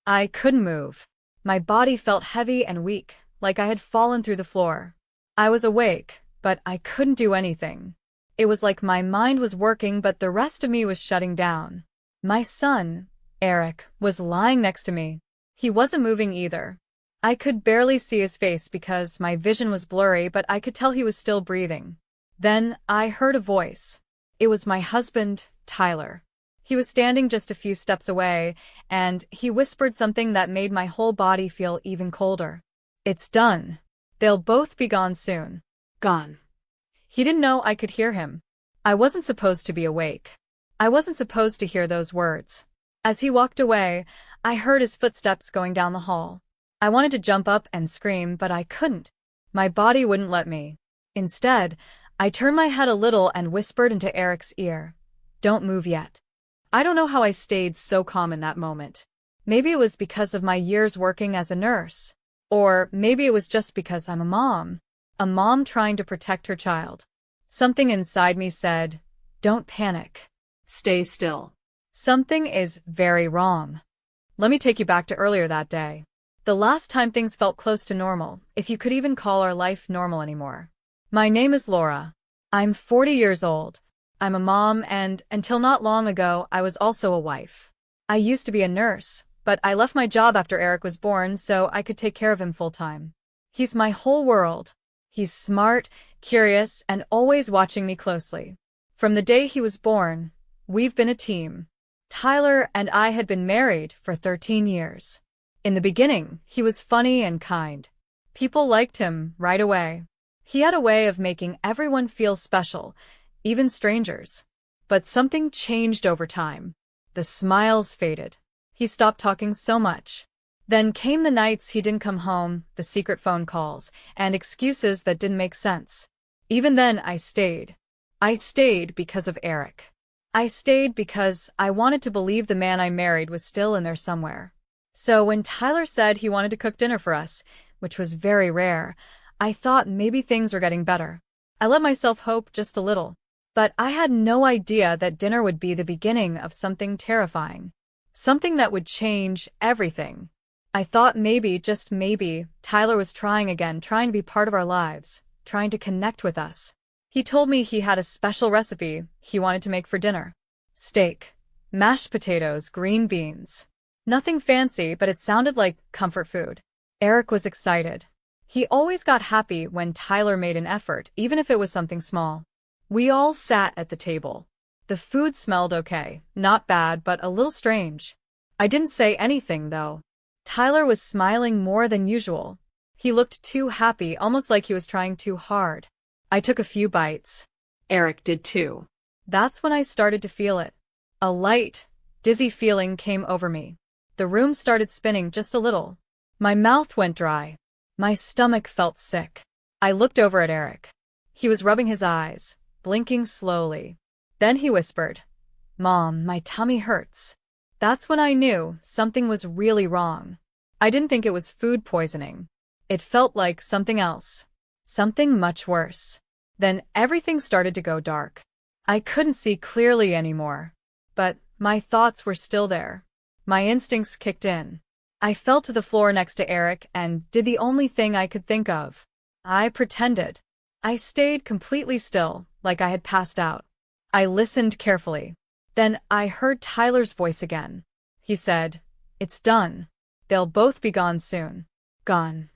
I couldn't move. My body felt heavy and weak, like I had fallen through the floor. I was awake, but I couldn't do anything. It was like my mind was working, but the rest of me was shutting down. My son, Eric, was lying next to me. He wasn't moving either. I could barely see his face because my vision was blurry, but I could tell he was still breathing. Then I heard a voice. It was my husband, Tyler. He was standing just a few steps away, and he whispered something that made my whole body feel even colder. It's done. They'll both be gone soon. Gone. He didn't know I could hear him. I wasn't supposed to be awake. I wasn't supposed to hear those words. As he walked away, I heard his footsteps going down the hall. I wanted to jump up and scream, but I couldn't. My body wouldn't let me. Instead, I turned my head a little and whispered into Eric's ear, "Don't move yet." I don't know how I stayed so calm in that moment. Maybe it was because of my years working as a nurse. Or maybe it was just because I'm a mom trying to protect her child. Something inside me said, "Don't panic. Stay still. Something is very wrong." Let me take you back to earlier that day. The last time things felt close to normal, if you could even call our life normal anymore. My name is Laura. I'm 40 years old. I'm a mom, and until not long ago, I was also a wife. I used to be a nurse, but I left my job after Eric was born so I could take care of him full-time. He's my whole world. He's smart, curious, and always watching me closely. From the day he was born, we've been a team. Tyler and I had been married for 13 years. In the beginning, he was funny and kind. People liked him right away. He had a way of making everyone feel special, even strangers. But something changed over time. The smiles faded. He stopped talking so much. Then came the nights he didn't come home, the secret phone calls, and excuses that didn't make sense. Even then, I stayed. I stayed because of Eric. I stayed because I wanted to believe the man I married was still in there somewhere. So when Tyler said he wanted to cook dinner for us, which was very rare, I thought maybe things were getting better. I let myself hope just a little. But I had no idea that dinner would be the beginning of something terrifying. Something that would change everything. I thought maybe, just maybe, Tyler was trying again, trying to be part of our lives, trying to connect with us. He told me he had a special recipe he wanted to make for dinner. Steak, mashed potatoes, green beans. Nothing fancy, but it sounded like comfort food. Eric was excited. He always got happy when Tyler made an effort, even if it was something small. We all sat at the table. The food smelled okay, not bad, but a little strange. I didn't say anything, though. Tyler was smiling more than usual. He looked too happy, almost like he was trying too hard. I took a few bites. Eric did too. That's when I started to feel it. A light, dizzy feeling came over me. The room started spinning just a little. My mouth went dry. My stomach felt sick. I looked over at Eric. He was rubbing his eyes, blinking slowly. Then he whispered, "Mom, my tummy hurts." That's when I knew something was really wrong. I didn't think it was food poisoning. It felt like something else. Something much worse. Then everything started to go dark. I couldn't see clearly anymore. But my thoughts were still there. My instincts kicked in. I fell to the floor next to Eric and did the only thing I could think of. I pretended. I stayed completely still, like I had passed out. I listened carefully. Then I heard Tyler's voice again. He said, "It's done. They'll both be gone soon." Gone.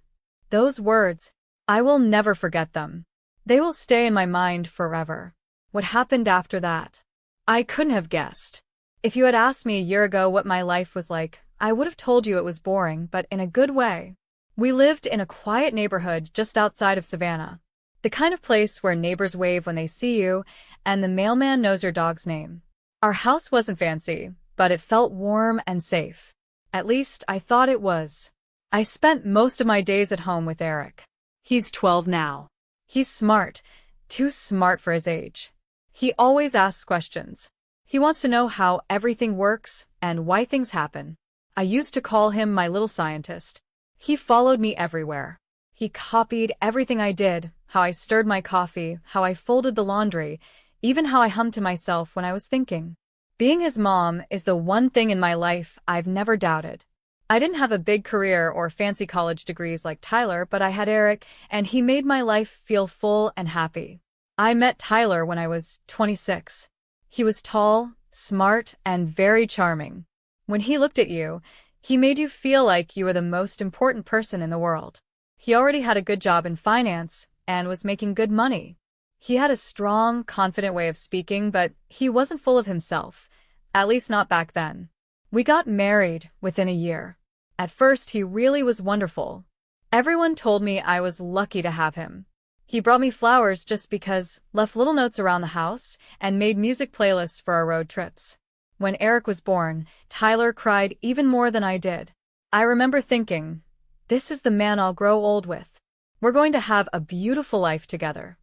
Those words, I will never forget them. They will stay in my mind forever. What happened after that? I couldn't have guessed. If you had asked me a year ago what my life was like, I would have told you it was boring, but in a good way. We lived in a quiet neighborhood just outside of Savannah. The kind of place where neighbors wave when they see you, and the mailman knows your dog's name. Our house wasn't fancy, but it felt warm and safe. At least, I thought it was. I spent most of my days at home with Eric. He's 12 now. He's smart, too smart for his age. He always asks questions. He wants to know how everything works and why things happen. I used to call him my little scientist. He followed me everywhere. He copied everything I did, how I stirred my coffee, how I folded the laundry, even how I hummed to myself when I was thinking. Being his mom is the one thing in my life I've never doubted. I didn't have a big career or fancy college degrees like Tyler, but I had Eric, and he made my life feel full and happy. I met Tyler when I was 26. He was tall, smart, and very charming. When he looked at you, he made you feel like you were the most important person in the world. He already had a good job in finance and was making good money. He had a strong, confident way of speaking, but he wasn't full of himself, at least not back then. We got married within a year. At first, he really was wonderful. Everyone told me I was lucky to have him. He brought me flowers just because, left little notes around the house, and made music playlists for our road trips. When Eric was born, Tyler cried even more than I did. I remember thinking, this is the man I'll grow old with. We're going to have a beautiful life together.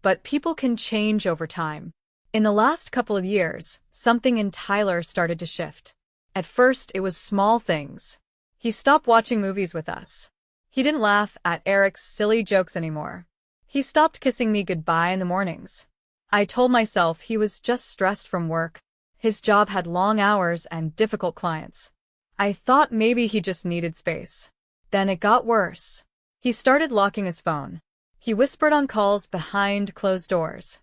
But people can change over time. In the last couple of years, something in Tyler started to shift. At first, it was small things. He stopped watching movies with us. He didn't laugh at Eric's silly jokes anymore. He stopped kissing me goodbye in the mornings. I told myself he was just stressed from work. His job had long hours and difficult clients. I thought maybe he just needed space. Then it got worse. He started locking his phone. He whispered on calls behind closed doors.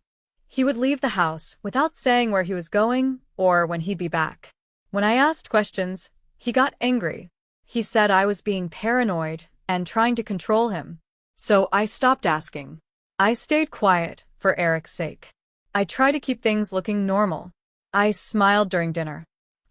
He would leave the house without saying where he was going or when he'd be back. When I asked questions, he got angry. He said I was being paranoid and trying to control him. So I stopped asking. I stayed quiet for Eric's sake. I tried to keep things looking normal. I smiled during dinner.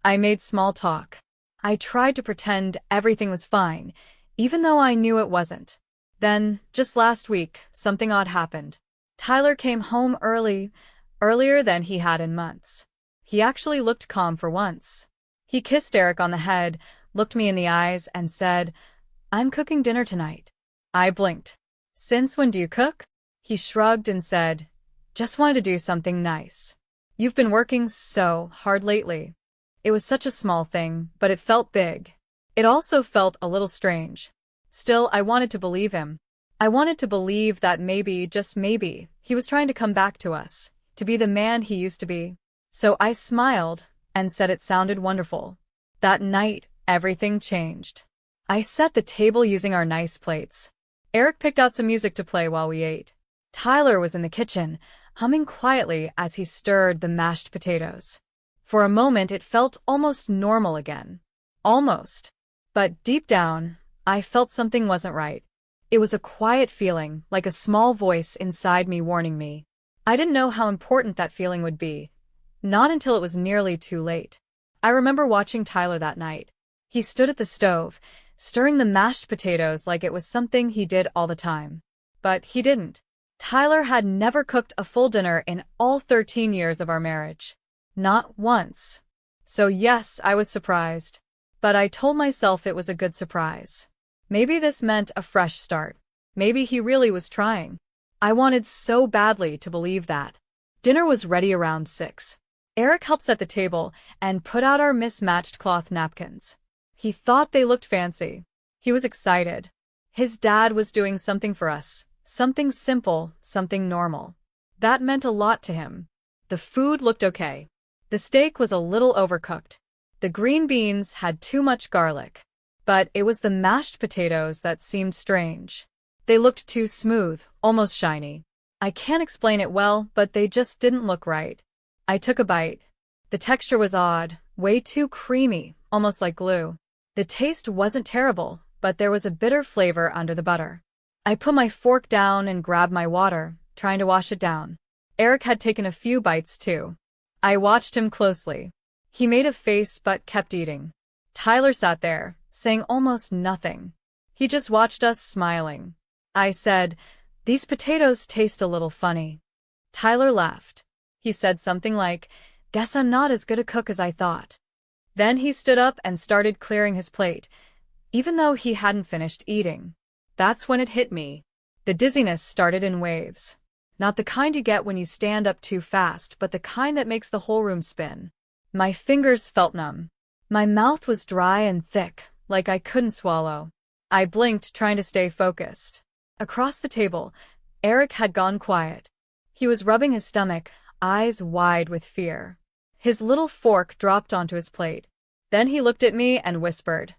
I made small talk. I tried to pretend everything was fine, even though I knew it wasn't. Then, just last week, something odd happened. Tyler came home earlier than he had in months. He actually looked calm for once. He kissed Eric on the head, looked me in the eyes, and said, "I'm cooking dinner tonight." I blinked. "Since when do you cook?" He shrugged and said, "Just wanted to do something nice. You've been working so hard lately." It was such a small thing, but it felt big. It also felt a little strange. Still, I wanted to believe him. I wanted to believe that maybe, just maybe, he was trying to come back to us, to be the man he used to be. So I smiled and said it sounded wonderful. That night, everything changed. I set the table using our nice plates. Eric picked out some music to play while we ate. Tyler was in the kitchen, humming quietly as he stirred the mashed potatoes. For a moment, it felt almost normal again. Almost. But deep down, I felt something wasn't right. It was a quiet feeling, like a small voice inside me warning me. I didn't know how important that feeling would be. Not until it was nearly too late. I remember watching Tyler that night. He stood at the stove, stirring the mashed potatoes like it was something he did all the time. But he didn't. Tyler had never cooked a full dinner in all 13 years of our marriage. Not once. So yes, I was surprised. But I told myself it was a good surprise. Maybe this meant a fresh start. Maybe he really was trying. I wanted so badly to believe that. Dinner was ready around 6. Eric helped set the table and put out our mismatched cloth napkins. He thought they looked fancy. He was excited. His dad was doing something for us. Something simple, something normal. That meant a lot to him. The food looked okay. The steak was a little overcooked. The green beans had too much garlic. But it was the mashed potatoes that seemed strange. They looked too smooth, almost shiny. I can't explain it well, but they just didn't look right. I took a bite. The texture was odd, way too creamy, almost like glue. The taste wasn't terrible, but there was a bitter flavor under the butter. I put my fork down and grabbed my water, trying to wash it down. Eric had taken a few bites too. I watched him closely. He made a face but kept eating. Tyler sat there, saying almost nothing. He just watched us, smiling. I said, "These potatoes taste a little funny." Tyler laughed. He said something like, "Guess I'm not as good a cook as I thought." Then he stood up and started clearing his plate, even though he hadn't finished eating. That's when it hit me. The dizziness started in waves. Not the kind you get when you stand up too fast, but the kind that makes the whole room spin. My fingers felt numb. My mouth was dry and thick, like I couldn't swallow. I blinked, trying to stay focused. Across the table, Eric had gone quiet. He was rubbing his stomach, eyes wide with fear. His little fork dropped onto his plate. Then he looked at me and whispered,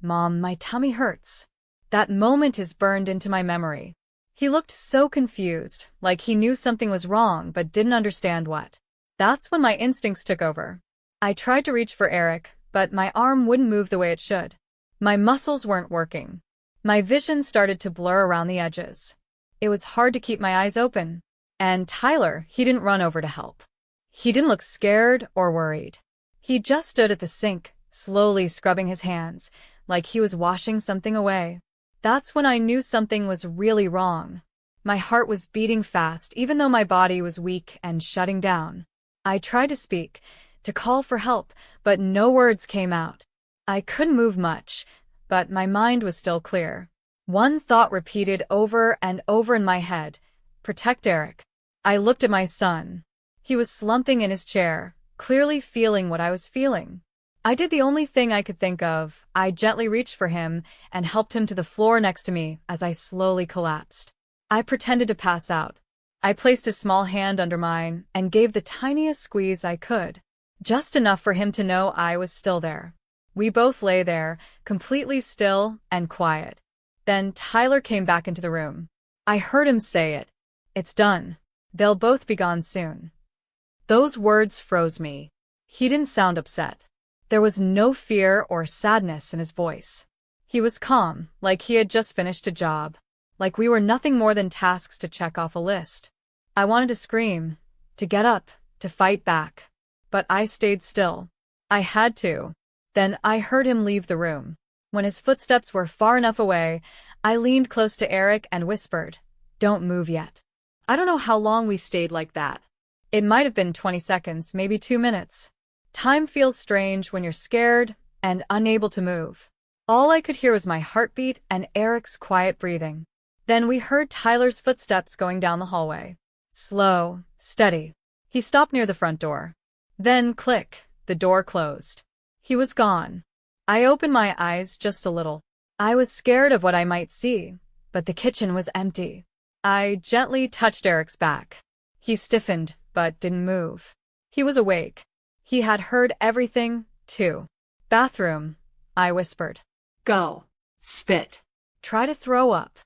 "Mom, my tummy hurts." That moment is burned into my memory. He looked so confused, like he knew something was wrong but didn't understand what. That's when my instincts took over. I tried to reach for Eric, but my arm wouldn't move the way it should. My muscles weren't working. My vision started to blur around the edges. It was hard to keep my eyes open. And Tyler, he didn't run over to help. He didn't look scared or worried. He just stood at the sink, slowly scrubbing his hands, like he was washing something away. That's when I knew something was really wrong. My heart was beating fast, even though my body was weak and shutting down. I tried to speak, to call for help, but no words came out. I couldn't move much, but my mind was still clear. One thought repeated over and over in my head: protect Eric. I looked at my son. He was slumping in his chair, clearly feeling what I was feeling. I did the only thing I could think of. I gently reached for him and helped him to the floor next to me as I slowly collapsed. I pretended to pass out. I placed his small hand under mine and gave the tiniest squeeze I could, just enough for him to know I was still there. We both lay there, completely still and quiet. Then Tyler came back into the room. I heard him say it. "It's done. They'll both be gone soon." Those words froze me. He didn't sound upset. There was no fear or sadness in his voice. He was calm, like he had just finished a job, like we were nothing more than tasks to check off a list. I wanted to scream, to get up, to fight back. But I stayed still. I had to. Then I heard him leave the room. When his footsteps were far enough away, I leaned close to Eric and whispered, "Don't move yet." I don't know how long we stayed like that. It might have been 20 seconds, maybe 2 minutes. Time feels strange when you're scared and unable to move. All I could hear was my heartbeat and Eric's quiet breathing. Then we heard Tyler's footsteps going down the hallway. Slow, steady. He stopped near the front door. Then, click, the door closed. He was gone. I opened my eyes just a little. I was scared of what I might see, but the kitchen was empty. I gently touched Eric's back. He stiffened, but didn't move. He was awake. He had heard everything, too. "Bathroom," I whispered. "Go. Spit." "Try to throw up."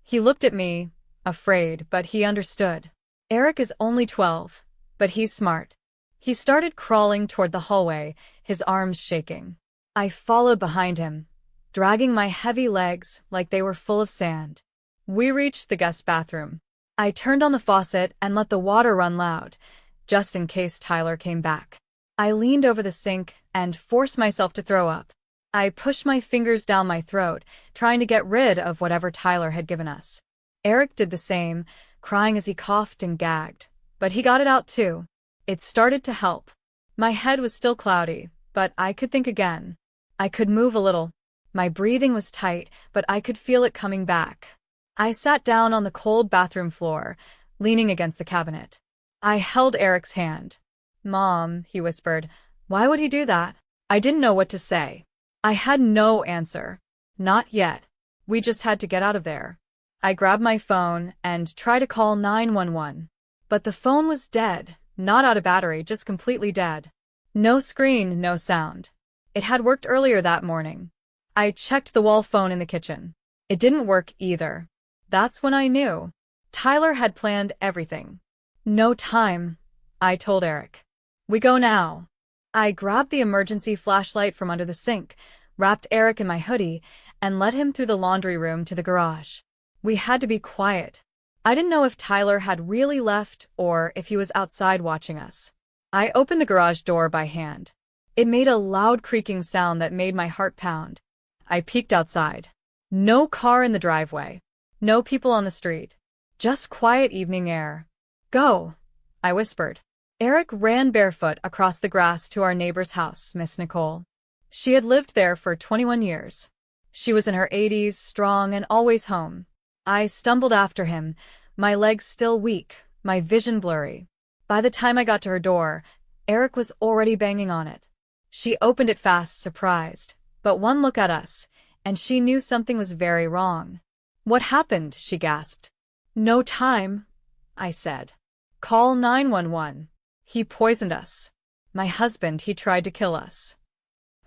He looked at me, afraid, but he understood. Eric is only 12, but he's smart. He started crawling toward the hallway, his arms shaking. I followed behind him, dragging my heavy legs like they were full of sand. We reached the guest bathroom. I turned on the faucet and let the water run loud, just in case Tyler came back. I leaned over the sink and forced myself to throw up. I pushed my fingers down my throat, trying to get rid of whatever Tyler had given us. Eric did the same, crying as he coughed and gagged. But he got it out too. It started to help. My head was still cloudy, but I could think again. I could move a little. My breathing was tight, but I could feel it coming back. I sat down on the cold bathroom floor, leaning against the cabinet. I held Eric's hand. "Mom," he whispered. "Why would he do that?" I didn't know what to say. I had no answer. Not yet. We just had to get out of there. I grabbed my phone and tried to call 911. But the phone was dead, not out of battery, just completely dead. No screen, no sound. It had worked earlier that morning. I checked the wall phone in the kitchen. It didn't work either. That's when I knew. Tyler had planned everything. "No time," I told Eric. "We go now." I grabbed the emergency flashlight from under the sink, wrapped Eric in my hoodie, and led him through the laundry room to the garage. We had to be quiet. I didn't know if Tyler had really left or if he was outside watching us. I opened the garage door by hand. It made a loud creaking sound that made my heart pound. I peeked outside. No car in the driveway. No people on the street. Just quiet evening air. "Go," I whispered. Eric ran barefoot across the grass to our neighbor's house, Miss Nicole. She had lived there for 21 years. She was in her 80s, strong and always home. I stumbled after him, my legs still weak, my vision blurry. By the time I got to her door, Eric was already banging on it. She opened it fast, surprised, but one look at us, and she knew something was very wrong. "What happened?" she gasped. "No time," I said. "Call 911. He poisoned us. My husband, he tried to kill us."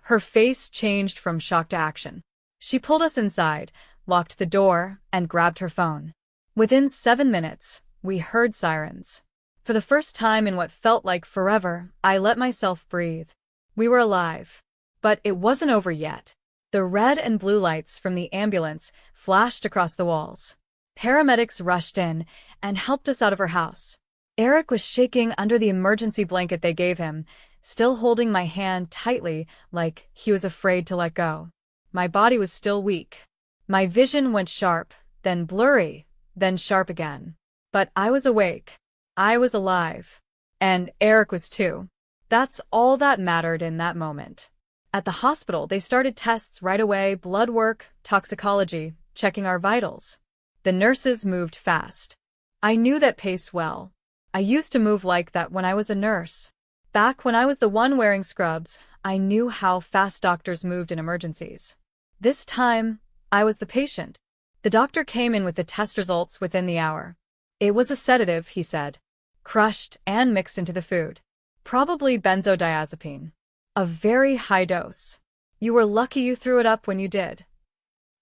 Her face changed from shock to action. She pulled us inside, locked the door, and grabbed her phone. Within 7 minutes, we heard sirens. For the first time in what felt like forever, I let myself breathe. We were alive. But it wasn't over yet. The red and blue lights from the ambulance flashed across the walls. Paramedics rushed in and helped us out of her house. Eric was shaking under the emergency blanket they gave him, still holding my hand tightly like he was afraid to let go. My body was still weak. My vision went sharp, then blurry, then sharp again. But I was awake. I was alive. And Eric was too. That's all that mattered in that moment. At the hospital, they started tests right away, blood work, toxicology, checking our vitals. The nurses moved fast. I knew that pace well. I used to move like that when I was a nurse. Back when I was the one wearing scrubs, I knew how fast doctors moved in emergencies. This time, I was the patient. The doctor came in with the test results within the hour. It was a sedative, he said. Crushed and mixed into the food. Probably benzodiazepine. A very high dose. You were lucky you threw it up when you did.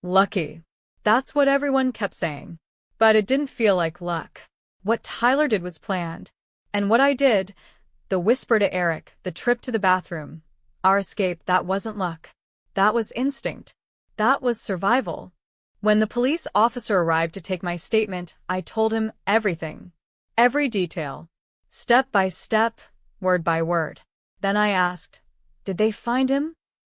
Lucky. That's what everyone kept saying. But it didn't feel like luck. What Tyler did was planned. And what I did, the whisper to Eric, the trip to the bathroom, our escape, that wasn't luck. That was instinct. That was survival. When the police officer arrived to take my statement, I told him everything. Every detail. Step by step, word by word. Then I asked, did they find him?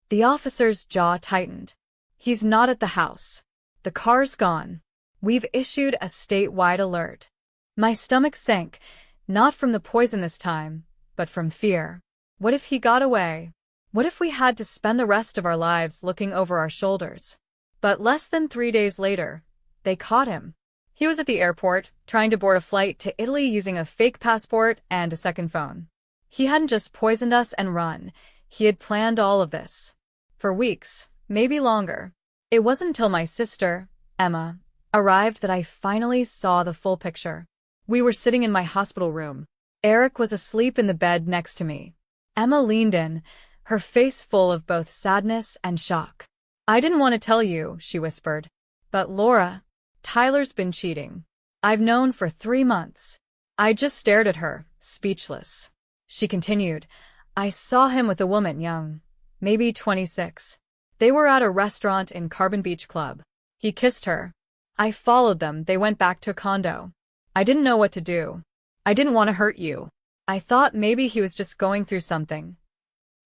The officer's jaw tightened. He's not at the house. The car's gone. We've issued a statewide alert. My stomach sank, not from the poison this time, but from fear. What if he got away? What if we had to spend the rest of our lives looking over our shoulders? But less than 3 days later, they caught him. He was at the airport, trying to board a flight to Italy using a fake passport and a second phone. He hadn't just poisoned us and run. He had planned all of this. For weeks, maybe longer. It wasn't until my sister, Emma, arrived that I finally saw the full picture. We were sitting in my hospital room. Eric was asleep in the bed next to me. Emma leaned in, her face full of both sadness and shock. I didn't want to tell you, she whispered. But Laura, Tyler's been cheating. I've known for 3 months. I just stared at her, speechless. She continued, I saw him with a woman young, maybe 26. They were at a restaurant in Carbon Beach Club. He kissed her. I followed them. They went back to a condo. I didn't know what to do. I didn't want to hurt you. I thought maybe he was just going through something.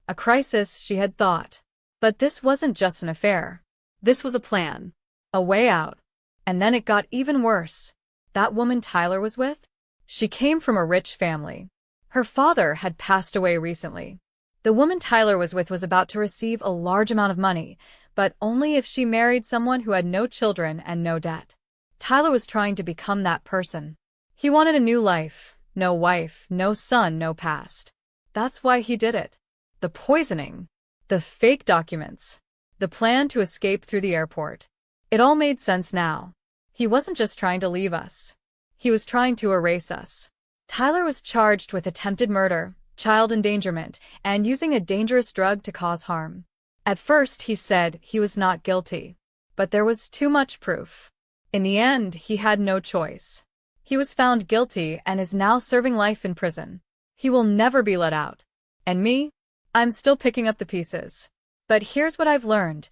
A crisis, she had thought. But this wasn't just an affair. This was a plan. A way out. And then it got even worse. That woman Tyler was with? She came from a rich family. Her father had passed away recently. The woman Tyler was with was about to receive a large amount of money, but only if she married someone who had no children and no debt. Tyler was trying to become that person. He wanted a new life, no wife, no son, no past. That's why he did it. The poisoning, the fake documents, the plan to escape through the airport. It all made sense now. He wasn't just trying to leave us. He was trying to erase us. Tyler was charged with attempted murder, child endangerment, and using a dangerous drug to cause harm. At first, he said he was not guilty. But there was too much proof. In the end, he had no choice. He was found guilty and is now serving life in prison. He will never be let out. And me? I'm still picking up the pieces. But here's what I've learned.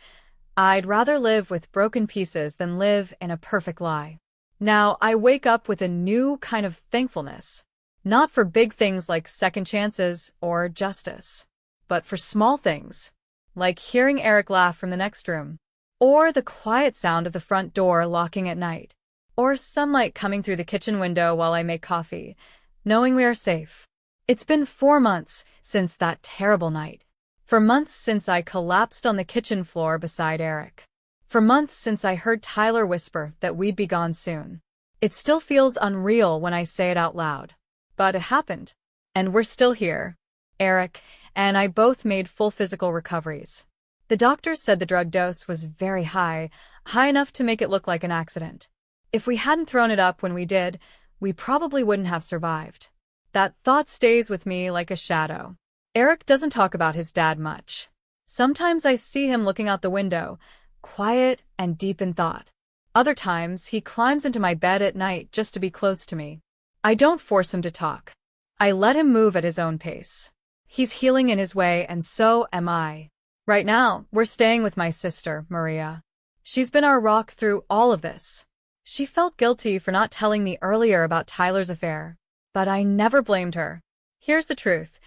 I'd rather live with broken pieces than live in a perfect lie. Now, I wake up with a new kind of thankfulness. Not for big things like second chances or justice, but for small things, like hearing Eric laugh from the next room, or the quiet sound of the front door locking at night, or sunlight coming through the kitchen window while I make coffee, knowing we are safe. It's been 4 months since that terrible night. For months since I collapsed on the kitchen floor beside Eric. For months since I heard Tyler whisper that we'd be gone soon. It still feels unreal when I say it out loud. But it happened. And we're still here. Eric and I both made full physical recoveries. The doctors said the drug dose was very high, high enough to make it look like an accident. If we hadn't thrown it up when we did, we probably wouldn't have survived. That thought stays with me like a shadow. Eric doesn't talk about his dad much. Sometimes I see him looking out the window, quiet and deep in thought. Other times, he climbs into my bed at night just to be close to me. I don't force him to talk. I let him move at his own pace. He's healing in his way, and so am I. Right now, we're staying with my sister, Maria. She's been our rock through all of this. She felt guilty for not telling me earlier about Tyler's affair, but I never blamed her. Here's the truth.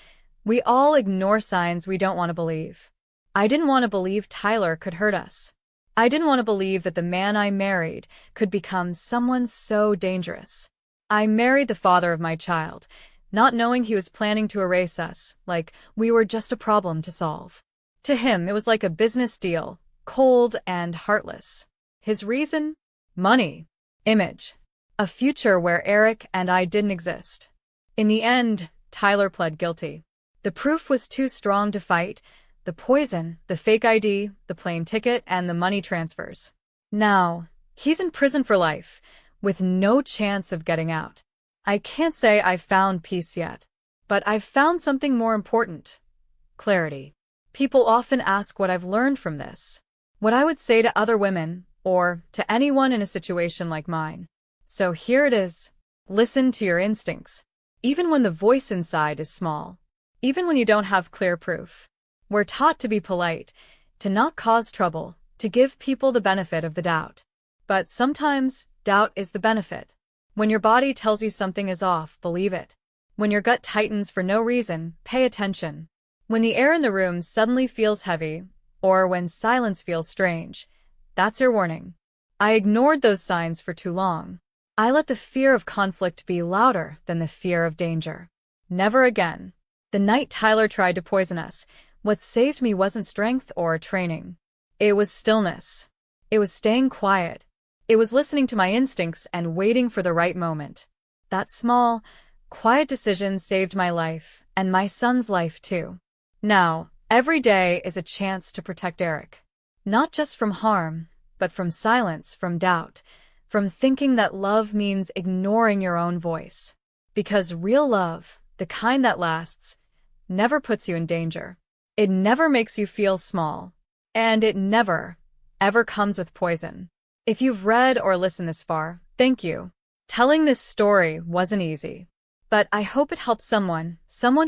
We all ignore signs we don't want to believe. I didn't want to believe Tyler could hurt us. I didn't want to believe that the man I married could become someone so dangerous. I married the father of my child, not knowing he was planning to erase us, like we were just a problem to solve. To him, it was like a business deal, cold and heartless. His reason? Money. Image. A future where Eric and I didn't exist. In the end, Tyler pled guilty. The proof was too strong to fight. The poison, the fake ID, the plane ticket, and the money transfers. Now, he's in prison for life, with no chance of getting out. I can't say I've found peace yet, but I've found something more important. Clarity. People often ask what I've learned from this. What I would say to other women, or to anyone in a situation like mine. So here it is. Listen to your instincts. Even when the voice inside is small. Even when you don't have clear proof. We're taught to be polite, to not cause trouble, to give people the benefit of the doubt. But sometimes, doubt is the benefit. When your body tells you something is off, believe it. When your gut tightens for no reason, pay attention. When the air in the room suddenly feels heavy, or when silence feels strange, that's your warning. I ignored those signs for too long. I let the fear of conflict be louder than the fear of danger. Never again. The night Tyler tried to poison us, what saved me wasn't strength or training. It was stillness. It was staying quiet. It was listening to my instincts and waiting for the right moment. That small, quiet decision saved my life, and my son's life too. Now, every day is a chance to protect Eric. Not just from harm, but from silence, from doubt, from thinking that love means ignoring your own voice. Because real love, the kind that lasts, never puts you in danger. It never makes you feel small. And it never, ever comes with poison. If you've read or listened this far, thank you. Telling this story wasn't easy. But I hope it helps someone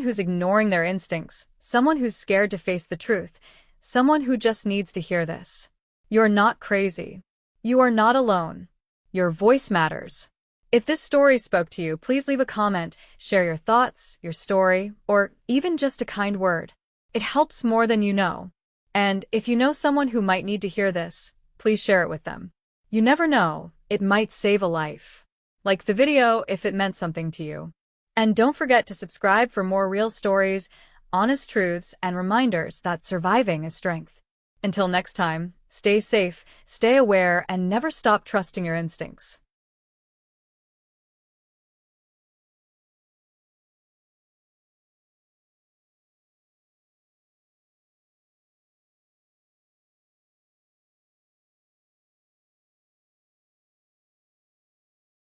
who's ignoring their instincts, someone who's scared to face the truth, someone who just needs to hear this. You're not crazy. You are not alone. Your voice matters. If this story spoke to you, please leave a comment, share your thoughts, your story, or even just a kind word. It helps more than you know. And if you know someone who might need to hear this, please share it with them. You never know, it might save a life. Like the video if it meant something to you. And don't forget to subscribe for more real stories, honest truths, and reminders that surviving is strength. Until next time, stay safe, stay aware, and never stop trusting your instincts.